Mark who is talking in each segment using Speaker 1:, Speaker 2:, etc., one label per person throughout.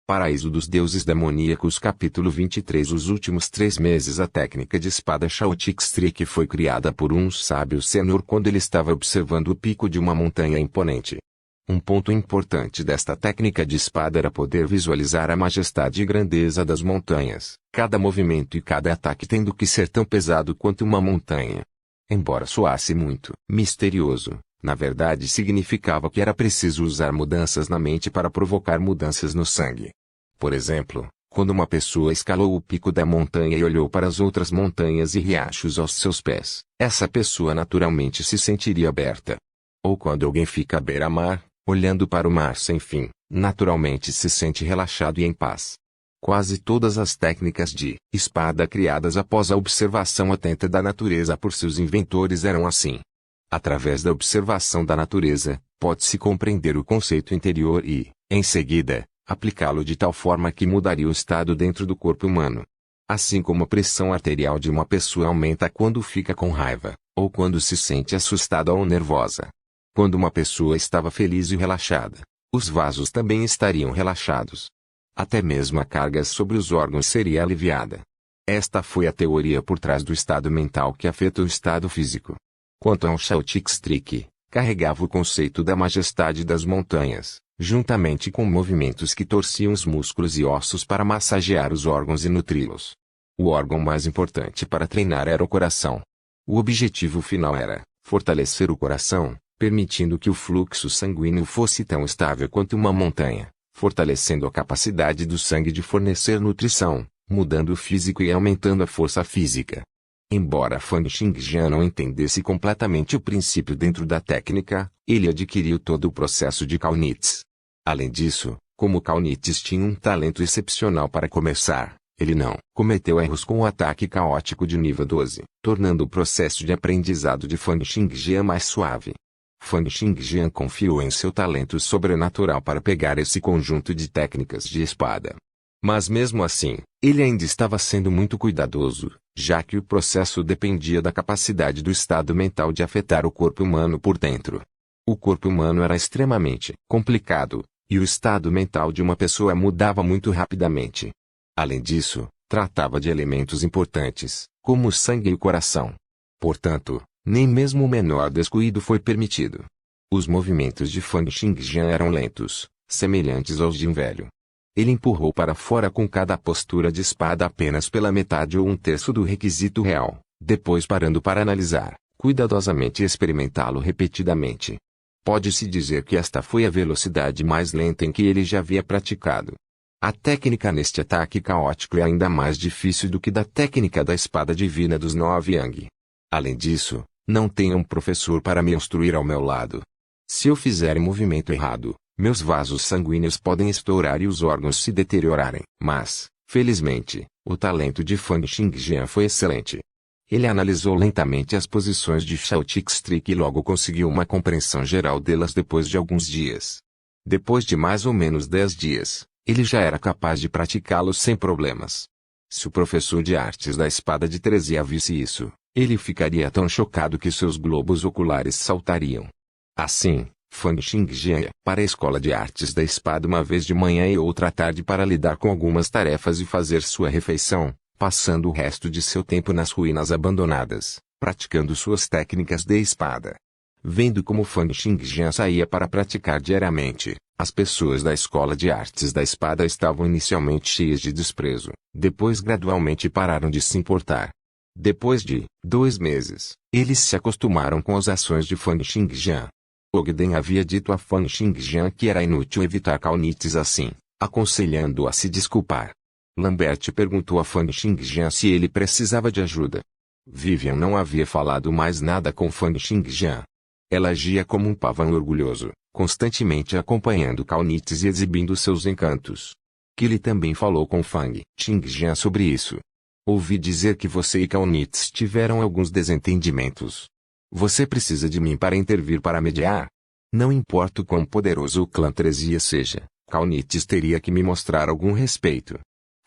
Speaker 1: Paraíso dos Deuses Demoníacos Capítulo 23 Os últimos 3 meses a técnica de espada Shaotick foi criada por um sábio senhor quando ele estava observando o pico de uma montanha imponente. Um ponto importante desta técnica de espada era poder visualizar a majestade e grandeza das montanhas, cada movimento e cada ataque tendo que ser tão pesado quanto uma montanha. Embora soasse muito misterioso, na verdade significava que era preciso usar mudanças na mente para provocar mudanças no sangue. Por exemplo, quando uma pessoa escalou o pico da montanha e olhou para as outras montanhas e riachos aos seus pés, essa pessoa naturalmente se sentiria aberta. Ou quando alguém fica à beira-mar, olhando para o mar sem fim, naturalmente se sente relaxado e em paz. Quase todas as técnicas de espada criadas após a observação atenta da natureza por seus inventores eram assim. Através da observação da natureza, pode-se compreender o conceito interior e, em seguida, aplicá-lo de tal forma que mudaria o estado dentro do corpo humano. Assim como a pressão arterial de uma pessoa aumenta quando fica com raiva, ou quando se sente assustada ou nervosa. Quando uma pessoa estava feliz e relaxada, os vasos também estariam relaxados. Até mesmo a carga sobre os órgãos seria aliviada. Esta foi a teoria por trás do estado mental que afeta o estado físico. Quanto ao Shaotick, carregava o conceito da majestade das montanhas, juntamente com movimentos que torciam os músculos e ossos para massagear os órgãos e nutri-los. O órgão mais importante para treinar era o coração. O objetivo final era fortalecer o coração, permitindo que o fluxo sanguíneo fosse tão estável quanto uma montanha, fortalecendo a capacidade do sangue de fornecer nutrição, mudando o físico e aumentando a força física. Embora Fan Xingjian não entendesse completamente o princípio dentro da técnica, ele adquiriu todo o processo de Kaunitz. Além disso, como Kaunitz tinha um talento excepcional para começar, ele não cometeu erros com o ataque caótico de nível 12, tornando o processo de aprendizado de Fan Xingjian mais suave. Fan Xingjian confiou em seu talento sobrenatural para pegar esse conjunto de técnicas de espada. Mas mesmo assim, ele ainda estava sendo muito cuidadoso, já que o processo dependia da capacidade do estado mental de afetar o corpo humano por dentro. O corpo humano era extremamente complicado, e o estado mental de uma pessoa mudava muito rapidamente. Além disso, tratava de elementos importantes, como o sangue e o coração. Portanto, nem mesmo o menor descuido foi permitido. Os movimentos de Fan Xingjian eram lentos, semelhantes aos de um velho. Ele empurrou para fora com cada postura de espada apenas pela metade ou um terço do requisito real, depois parando para analisar, cuidadosamente e experimentá-lo repetidamente. Pode-se dizer que esta foi a velocidade mais lenta em que ele já havia praticado. A técnica neste ataque caótico é ainda mais difícil do que da técnica da espada divina dos 9 Yang. Além disso, não tenho um professor para me instruir ao meu lado. Se eu fizer movimento errado, meus vasos sanguíneos podem estourar e os órgãos se deteriorarem. Mas, felizmente, o talento de Fan Xingjian foi excelente. Ele analisou lentamente as posições de Shaotick e logo conseguiu uma compreensão geral delas depois de alguns dias. Depois de mais ou menos 10 dias, ele já era capaz de praticá-los sem problemas. Se o professor de artes da espada de 13 visse isso, ele ficaria tão chocado que seus globos oculares saltariam. Assim, Fan Xingjian ia para a escola de artes da espada uma vez de manhã e outra à tarde para lidar com algumas tarefas e fazer sua refeição, passando o resto de seu tempo nas ruínas abandonadas, praticando suas técnicas de espada. Vendo como Fan Xingjian saía para praticar diariamente, as pessoas da escola de artes da espada estavam inicialmente cheias de desprezo, depois gradualmente pararam de se importar. Depois de 2 meses, eles se acostumaram com as ações de Fan Xingjian. Ogden havia dito a Fan Xingjian que era inútil evitar Kaunitz assim, aconselhando-o a se desculpar. Lambert perguntou a Fan Xingjian se ele precisava de ajuda. Vivian não havia falado mais nada com Fan Xingjian. Ela agia como um pavão orgulhoso, constantemente acompanhando Kaunitz e exibindo seus encantos. Killy também falou com Fan Xingjian sobre isso. Ouvi dizer que você e Kaunitz tiveram alguns desentendimentos. Você precisa de mim para intervir para mediar? Não importa o quão poderoso o clã Trezia seja, Kaunitz teria que me mostrar algum respeito.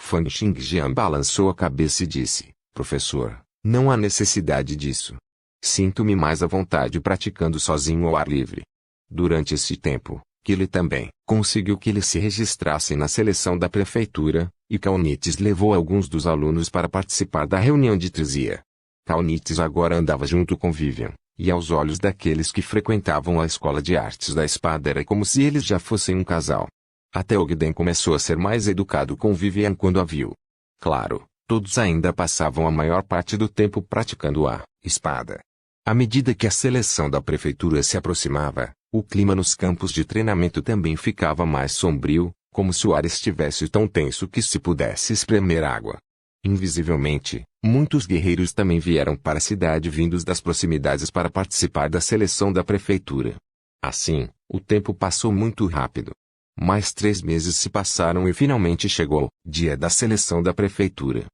Speaker 1: Fan Xingjian balançou a cabeça e disse, professor, não há necessidade disso. Sinto-me mais à vontade praticando sozinho ao ar livre. Durante esse tempo, Ele também conseguiu que eles se registrassem na seleção da prefeitura, e Kaunitzes levou alguns dos alunos para participar da reunião de Trizia. Kaunitzes agora andava junto com Vivian, e aos olhos daqueles que frequentavam a escola de artes da espada era como se eles já fossem um casal. Até Ogden começou a ser mais educado com Vivian quando a viu. Claro, todos ainda passavam a maior parte do tempo praticando a espada. À medida que a seleção da prefeitura se aproximava, o clima nos campos de treinamento também ficava mais sombrio, como se o ar estivesse tão tenso que se pudesse espremer água. Invisivelmente, muitos guerreiros também vieram para a cidade vindos das proximidades para participar da seleção da prefeitura. Assim, o tempo passou muito rápido. Mais 3 meses se passaram e finalmente chegou o dia da seleção da prefeitura.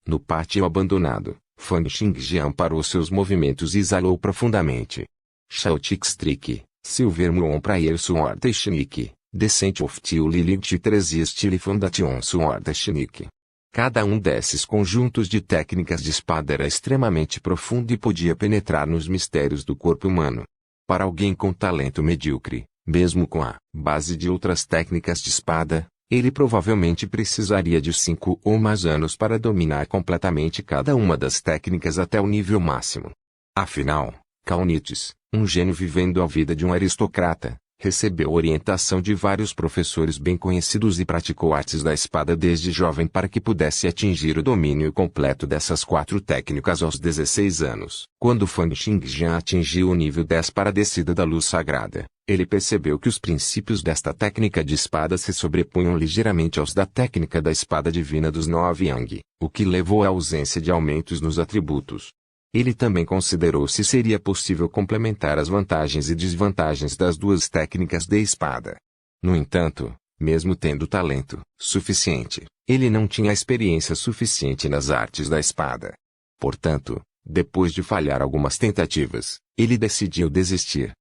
Speaker 1: No pátio abandonado, Fang Xingjian parou seus movimentos e exalou profundamente. Shao Tixtric, Silver Muon Prayer Sword Technique, Descent of Til Lilith Trezi Style Foundation Sword Technique. Cada um desses conjuntos de técnicas de espada era extremamente profundo e podia penetrar nos mistérios do corpo humano. Para alguém com talento medíocre, mesmo com a base de outras técnicas de espada, ele provavelmente precisaria de 5 ou mais anos para dominar completamente cada uma das técnicas até o nível máximo. Afinal, Kaunitzes, um gênio vivendo a vida de um aristocrata, recebeu orientação de vários professores bem conhecidos e praticou artes da espada desde jovem para que pudesse atingir o domínio completo dessas 4 técnicas aos 16 anos. Quando Fang Xingjian atingiu o nível 10 para a descida da luz sagrada, ele percebeu que os princípios desta técnica de espada se sobrepunham ligeiramente aos da técnica da espada divina dos 9 Yang, o que levou à ausência de aumentos nos atributos. Ele também considerou se seria possível complementar as vantagens e desvantagens das duas técnicas de espada. No entanto, mesmo tendo talento suficiente, ele não tinha experiência suficiente nas artes da espada. Portanto, depois de falhar algumas tentativas, ele decidiu desistir.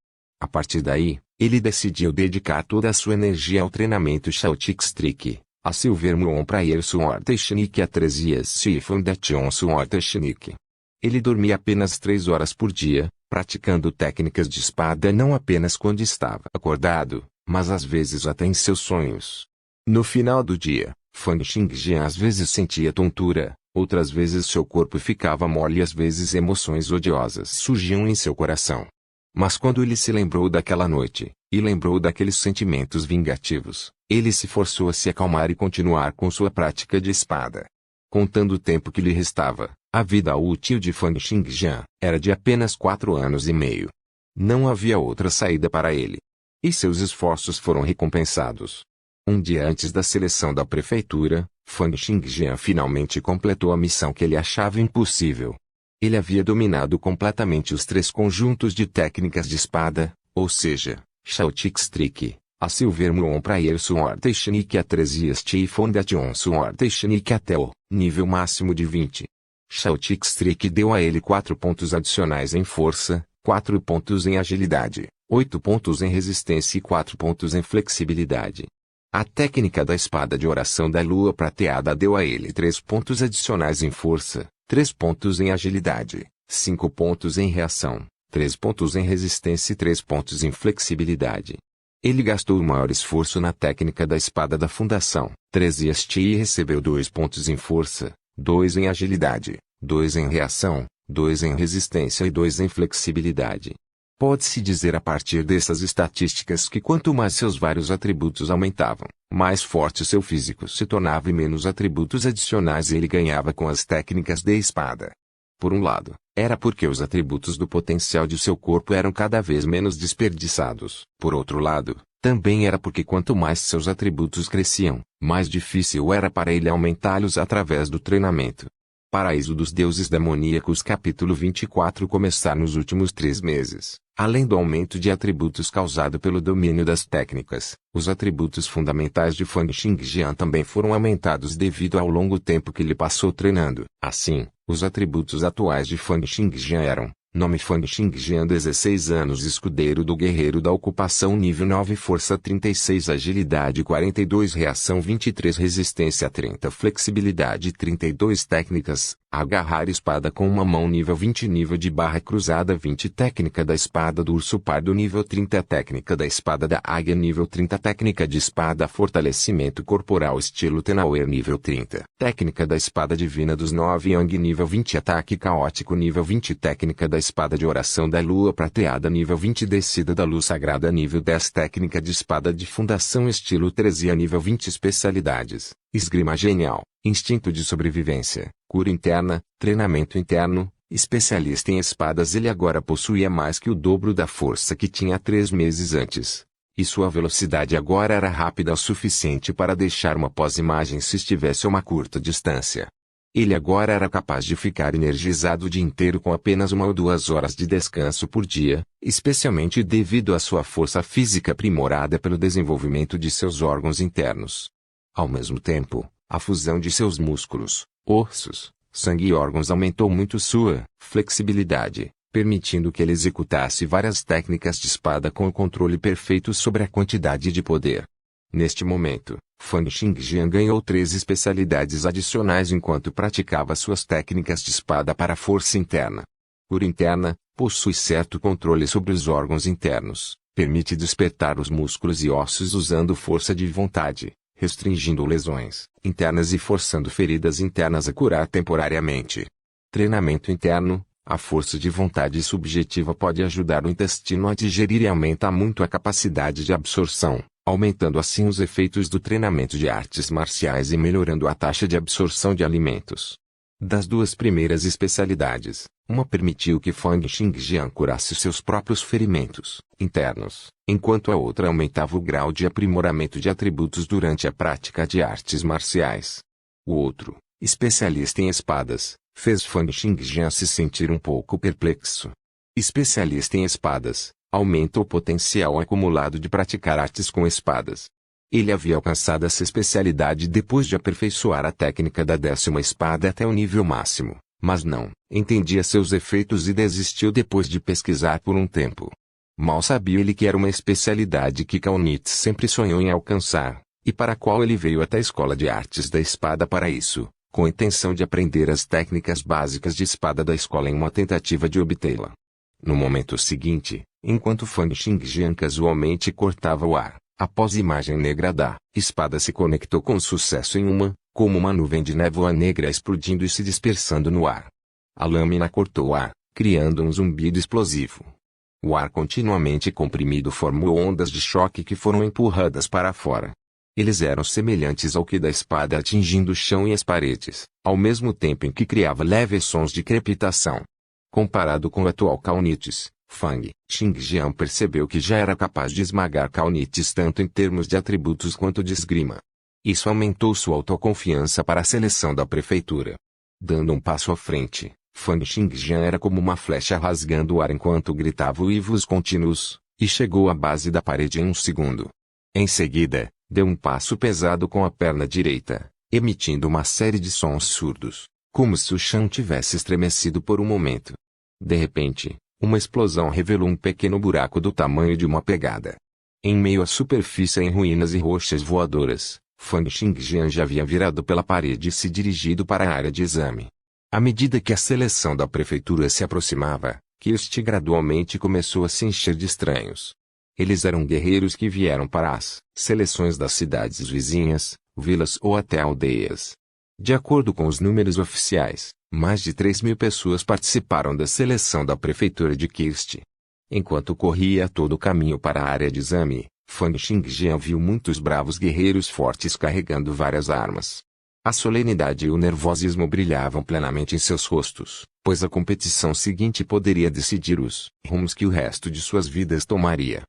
Speaker 1: A partir daí, ele decidiu dedicar toda a sua energia ao treinamento Shao Tixtric, a Silver Muon Prayer Sword Technique e a Trezi Style Foundation Sword Technique. Ele dormia apenas 3 horas por dia, praticando técnicas de espada não apenas quando estava acordado, mas às vezes até em seus sonhos. No final do dia, Fang Xingjian às vezes sentia tontura, outras vezes seu corpo ficava mole e às vezes emoções odiosas surgiam em seu coração. Mas quando ele se lembrou daquela noite, e lembrou daqueles sentimentos vingativos, ele se forçou a se acalmar e continuar com sua prática de espada. Contando o tempo que lhe restava, a vida útil de Fang Xingjian era de apenas 4 anos e meio. Não havia outra saída para ele. E seus esforços foram recompensados. Um dia antes da seleção da prefeitura, Fang Xingjian finalmente completou a missão que ele achava impossível. Ele havia dominado completamente os 3 conjuntos de técnicas de espada, ou seja, Shao Tixtric, a Silver Muon Prayer Sword Technique e a Trezi Style Foundation Sword Technique até o nível máximo de 20. Shao Tixtric deu a ele 4 pontos adicionais em força, 4 pontos em agilidade, 8 pontos em resistência e 4 pontos em flexibilidade. A técnica da espada de oração da lua prateada deu a ele 3 pontos adicionais em força, 3 pontos em agilidade, 5 pontos em reação, 3 pontos em resistência e 3 pontos em flexibilidade. Ele gastou o maior esforço na técnica da espada da fundação, Trezi Style, e recebeu 2 pontos em força, 2 em agilidade, 2 em reação, 2 em resistência e 2 em flexibilidade. Pode-se dizer a partir dessas estatísticas que quanto mais seus vários atributos aumentavam, mais forte seu físico se tornava e menos atributos adicionais ele ganhava com as técnicas de espada. Por um lado, era porque os atributos do potencial de seu corpo eram cada vez menos desperdiçados. Por outro lado, também era porque quanto mais seus atributos cresciam, mais difícil era para ele aumentá-los através do treinamento. Paraíso dos Deuses Demoníacos capítulo 24 começar nos últimos 3 meses. Além do aumento de atributos causado pelo domínio das técnicas, os atributos fundamentais de Fang Xingjian também foram aumentados devido ao longo tempo que ele passou treinando. Assim, os atributos atuais de Fang Xingjian eram: nome Fang Xingjian 16 anos escudeiro do guerreiro da ocupação nível 9 força 36 agilidade 42 reação 23 resistência 30 flexibilidade 32 técnicas, Agarrar espada com uma mão nível 20. Nível de barra cruzada 20. Técnica da espada do urso pardo nível 30. Técnica da espada da águia nível 30. Técnica de espada fortalecimento corporal estilo Tenauer nível 30. Técnica da espada divina dos 9 Yang nível 20. Ataque caótico nível 20. Técnica da espada de oração da lua prateada nível 20. Descida da luz sagrada nível 10. Técnica de espada de fundação estilo Teresia nível 20. Especialidades: esgrima genial, instinto de sobrevivência, cura interna, treinamento interno, especialista em espadas. Ele agora possuía mais que o dobro da força que tinha 3 meses antes. E sua velocidade agora era rápida o suficiente para deixar uma pós-imagem se estivesse a uma curta distância. Ele agora era capaz de ficar energizado o dia inteiro com apenas 1 ou 2 horas de descanso por dia, especialmente devido à sua força física aprimorada pelo desenvolvimento de seus órgãos internos. Ao mesmo tempo, a fusão de seus músculos, ossos, sangue e órgãos aumentou muito sua flexibilidade, permitindo que ele executasse várias técnicas de espada com o controle perfeito sobre a quantidade de poder. Neste momento, Fang Xingjian ganhou 3 especialidades adicionais enquanto praticava suas técnicas de espada para a força interna. Cura interna: possui certo controle sobre os órgãos internos, permite despertar os músculos e ossos usando força de vontade, restringindo lesões internas e forçando feridas internas a curar temporariamente. Treinamento interno: a força de vontade subjetiva pode ajudar o intestino a digerir e aumenta muito a capacidade de absorção, aumentando assim os efeitos do treinamento de artes marciais e melhorando a taxa de absorção de alimentos. Das 2 primeiras especialidades, uma permitiu que Fang Xingjian curasse seus próprios ferimentos internos, enquanto a outra aumentava o grau de aprimoramento de atributos durante a prática de artes marciais. O outro, especialista em espadas, fez Fang Xingjian se sentir um pouco perplexo. Especialista em espadas, aumenta o potencial acumulado de praticar artes com espadas. Ele havia alcançado essa especialidade depois de aperfeiçoar a técnica da 10ª espada até o nível máximo, mas não entendia seus efeitos e desistiu depois de pesquisar por um tempo. Mal sabia ele que era uma especialidade que Cao Nitz sempre sonhou em alcançar, e para a qual ele veio até a escola de artes da espada para isso, com a intenção de aprender as técnicas básicas de espada da escola em uma tentativa de obtê-la. No momento seguinte, enquanto Fang Xingjian casualmente cortava o ar, a pós-imagem negra da espada se conectou com sucesso em como uma nuvem de névoa negra explodindo e se dispersando no ar. A lâmina cortou o ar, criando um zumbido explosivo. O ar continuamente comprimido formou ondas de choque que foram empurradas para fora. Eles eram semelhantes ao que da espada atingindo o chão e as paredes, ao mesmo tempo em que criava leves sons de crepitação. Comparado com o atual Cao Nitz, Fang Xingjian percebeu que já era capaz de esmagar Cao Nitz tanto em termos de atributos quanto de esgrima. Isso aumentou sua autoconfiança para a seleção da prefeitura. Dando um passo à frente, Fang Xingjian era como uma flecha rasgando o ar enquanto gritava uivos contínuos, e chegou à base da parede em 1 segundo. Em seguida, deu um passo pesado com a perna direita, emitindo uma série de sons surdos, como se o chão tivesse estremecido por um momento. De repente, uma explosão revelou um pequeno buraco do tamanho de uma pegada. Em meio à superfície em ruínas e rochas voadoras, Fang Xingjian já havia virado pela parede e se dirigido para a área de exame. À medida que a seleção da prefeitura se aproximava, Kirst gradualmente começou a se encher de estranhos. Eles eram guerreiros que vieram para as seleções das cidades vizinhas, vilas ou até aldeias. De acordo com os números oficiais, mais de 3.000 pessoas participaram da seleção da prefeitura de Kirst. Enquanto corria todo o caminho para a área de exame, Fang Xingjian viu muitos bravos guerreiros fortes carregando várias armas. A solenidade e o nervosismo brilhavam plenamente em seus rostos, pois a competição seguinte poderia decidir os rumos que o resto de suas vidas tomaria.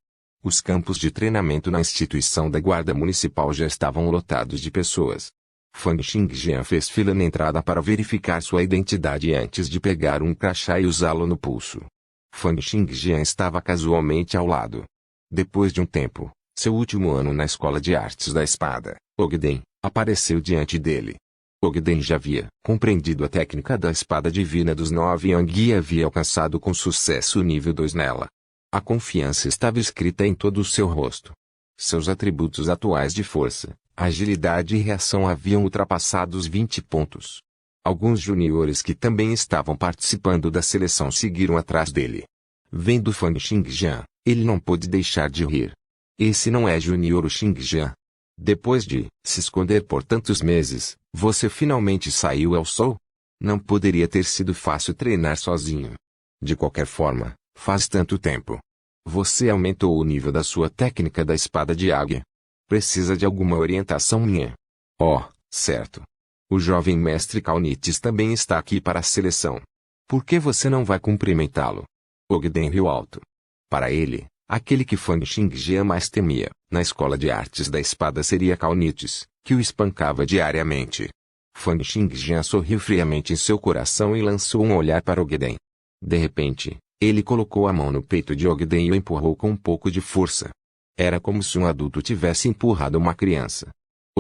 Speaker 1: Os campos de treinamento na instituição da guarda municipal já estavam lotados de pessoas. Fang Xingjian fez fila na entrada para verificar sua identidade antes de pegar um crachá e usá-lo no pulso. Fang Xingjian estava casualmente ao lado. Depois de um tempo, seu último ano na escola de artes da espada, Ogden, apareceu diante dele. Ogden já havia compreendido a técnica da espada divina dos 9 Yang e havia alcançado com sucesso o nível 2 nela. A confiança estava escrita em todo o seu rosto. Seus atributos atuais de força, agilidade e reação haviam ultrapassado os 20 pontos. Alguns juniores que também estavam participando da seleção seguiram atrás dele. Vendo Fang Xingjian, ele não pôde deixar de rir. Esse não é Junior Xingjian. Depois de se esconder por tantos meses, você finalmente saiu ao sol? Não poderia ter sido fácil treinar sozinho. De qualquer forma, faz tanto tempo. Você aumentou o nível da sua técnica da espada de águia. Precisa de alguma orientação minha? Oh, certo. O jovem mestre Kaunites também está aqui para a seleção. Por que você não vai cumprimentá-lo? Ogden riu alto. Para ele, aquele que Fang Xingjian mais temia, na escola de artes da espada seria Kaunites, que o espancava diariamente. Fang Xingjian sorriu friamente em seu coração e lançou um olhar para Ogden. De repente, ele colocou a mão no peito de Ogden e o empurrou com um pouco de força. Era como se um adulto tivesse empurrado uma criança.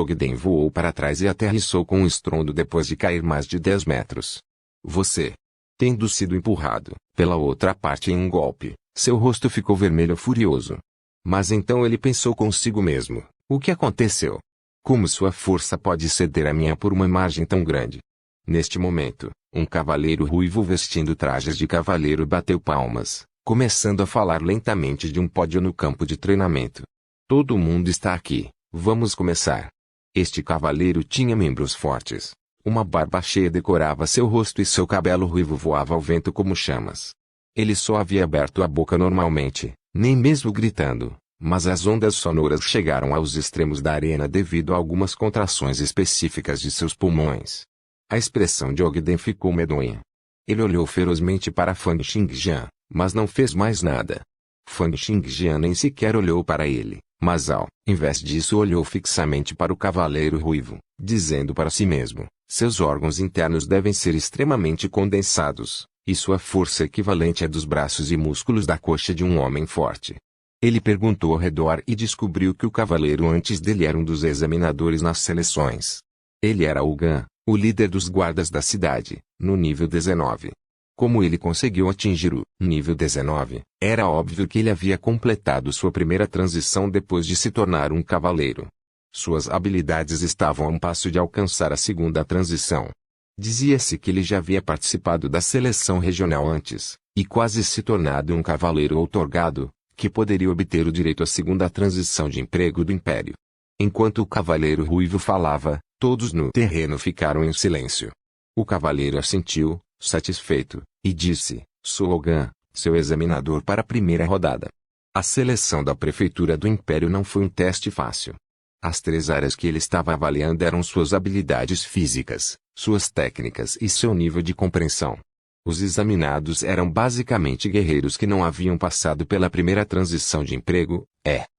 Speaker 1: Ogden voou para trás e aterrissou com um estrondo depois de cair mais de 10 metros. Você, tendo sido empurrado, pela outra parte em um golpe, seu rosto ficou vermelho furioso. Mas então ele pensou consigo mesmo, o que aconteceu? Como sua força pode ceder à minha por uma margem tão grande? Neste momento, um cavaleiro ruivo vestindo trajes de cavaleiro bateu palmas, começando a falar lentamente de um pódio no campo de treinamento. Todo mundo está aqui, vamos começar. Este cavaleiro tinha membros fortes. Uma barba cheia decorava seu rosto e seu cabelo ruivo voava ao vento como chamas. Ele só havia aberto a boca normalmente, nem mesmo gritando, mas as ondas sonoras chegaram aos extremos da arena devido a algumas contrações específicas de seus pulmões. A expressão de Ogden ficou medonha. Ele olhou ferozmente para Fang Xingjian, mas não fez mais nada. Fang Xingjian nem sequer olhou para ele, mas ao invés disso olhou fixamente para o cavaleiro ruivo, dizendo para si mesmo, seus órgãos internos devem ser extremamente condensados, e sua força equivalente à dos braços e músculos da coxa de um homem forte. Ele perguntou ao redor e descobriu que o cavaleiro antes dele era um dos examinadores nas seleções. Ele era Ogan, o líder dos guardas da cidade, no nível 19. Como ele conseguiu atingir o nível 19, era óbvio que ele havia completado sua primeira transição depois de se tornar um cavaleiro. Suas habilidades estavam a um passo de alcançar a segunda transição. Dizia-se que ele já havia participado da seleção regional antes, e quase se tornado um cavaleiro outorgado, que poderia obter o direito à segunda transição de emprego do Império. Enquanto o cavaleiro ruivo falava, todos no terreno ficaram em silêncio. O cavaleiro assentiu, satisfeito, e disse, sou Ogan, seu examinador para a primeira rodada. A seleção da prefeitura do Império não foi um teste fácil. As 3 áreas que ele estava avaliando eram suas habilidades físicas, suas técnicas e seu nível de compreensão. Os examinados eram basicamente guerreiros que não haviam passado pela primeira transição de emprego,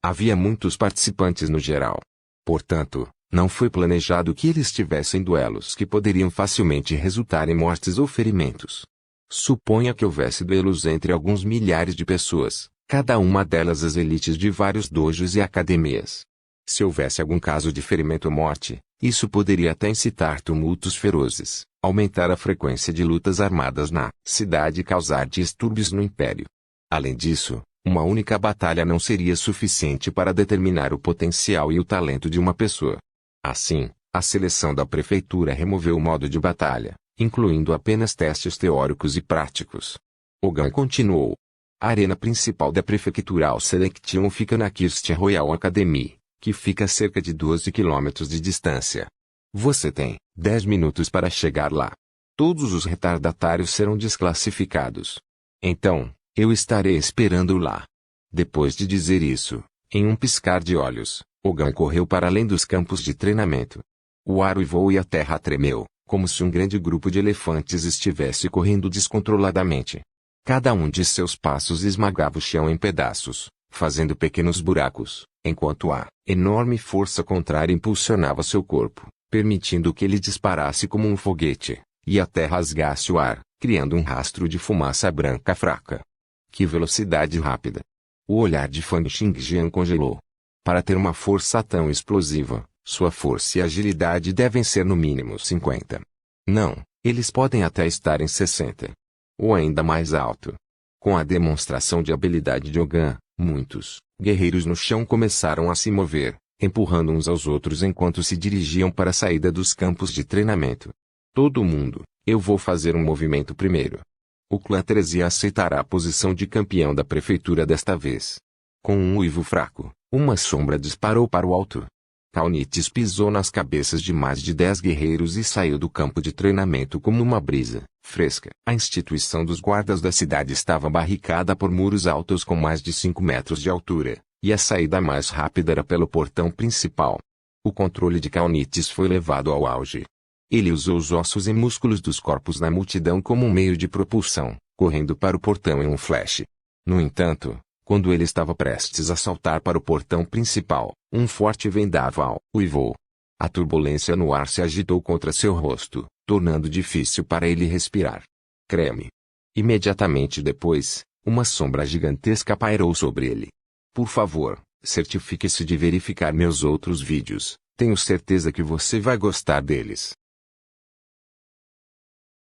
Speaker 1: havia muitos participantes no geral. Portanto, não foi planejado que eles tivessem duelos que poderiam facilmente resultar em mortes ou ferimentos. Suponha que houvesse duelos entre alguns milhares de pessoas, cada uma delas as elites de vários dojos e academias. Se houvesse algum caso de ferimento ou morte, isso poderia até incitar tumultos ferozes, aumentar a frequência de lutas armadas na cidade e causar distúrbios no Império. Além disso, uma única batalha não seria suficiente para determinar o potencial e o talento de uma pessoa. Assim, a seleção da prefeitura removeu o modo de batalha, incluindo apenas testes teóricos e práticos. Ogan continuou. A arena principal da Prefectural Selection fica na Kirst Royal Academy, que fica a cerca de 12 quilômetros de distância. Você tem 10 minutos para chegar lá. Todos os retardatários serão desclassificados. Então, eu estarei esperando lá. Depois de dizer isso, em um piscar de olhos, Ogan correu para além dos campos de treinamento. O ar uivou e a terra tremeu, como se um grande grupo de elefantes estivesse correndo descontroladamente. Cada um de seus passos esmagava o chão em pedaços, fazendo pequenos buracos, enquanto a enorme força contrária impulsionava seu corpo, permitindo que ele disparasse como um foguete, e a terra rasgasse o ar, criando um rastro de fumaça branca fraca. Que velocidade rápida! O olhar de Fang Xingjian congelou. Para ter uma força tão explosiva, sua força e agilidade devem ser no mínimo 50. Não, eles podem até estar em 60. Ou ainda mais alto. Com a demonstração de habilidade de Ogan, muitos guerreiros no chão começaram a se mover, empurrando uns aos outros enquanto se dirigiam para a saída dos campos de treinamento. Todo mundo, eu vou fazer um movimento primeiro. O clã Teresia aceitará a posição de campeão da prefeitura desta vez. Com um uivo fraco, uma sombra disparou para o alto. Caunites pisou nas cabeças de mais de 10 guerreiros e saiu do campo de treinamento como uma brisa fresca. A instituição dos guardas da cidade estava barricada por muros altos com mais de 5 metros de altura, e a saída mais rápida era pelo portão principal. O controle de Caunites foi levado ao auge. Ele usou os ossos e músculos dos corpos na multidão como um meio de propulsão, correndo para o portão em um flash. No entanto, quando ele estava prestes a saltar para o portão principal, um forte vendaval uivou. A turbulência no ar se agitou contra seu rosto, tornando difícil para ele respirar. Creme. Imediatamente depois, uma sombra gigantesca pairou sobre ele. Por favor, certifique-se de verificar meus outros vídeos. Tenho certeza que você vai gostar deles.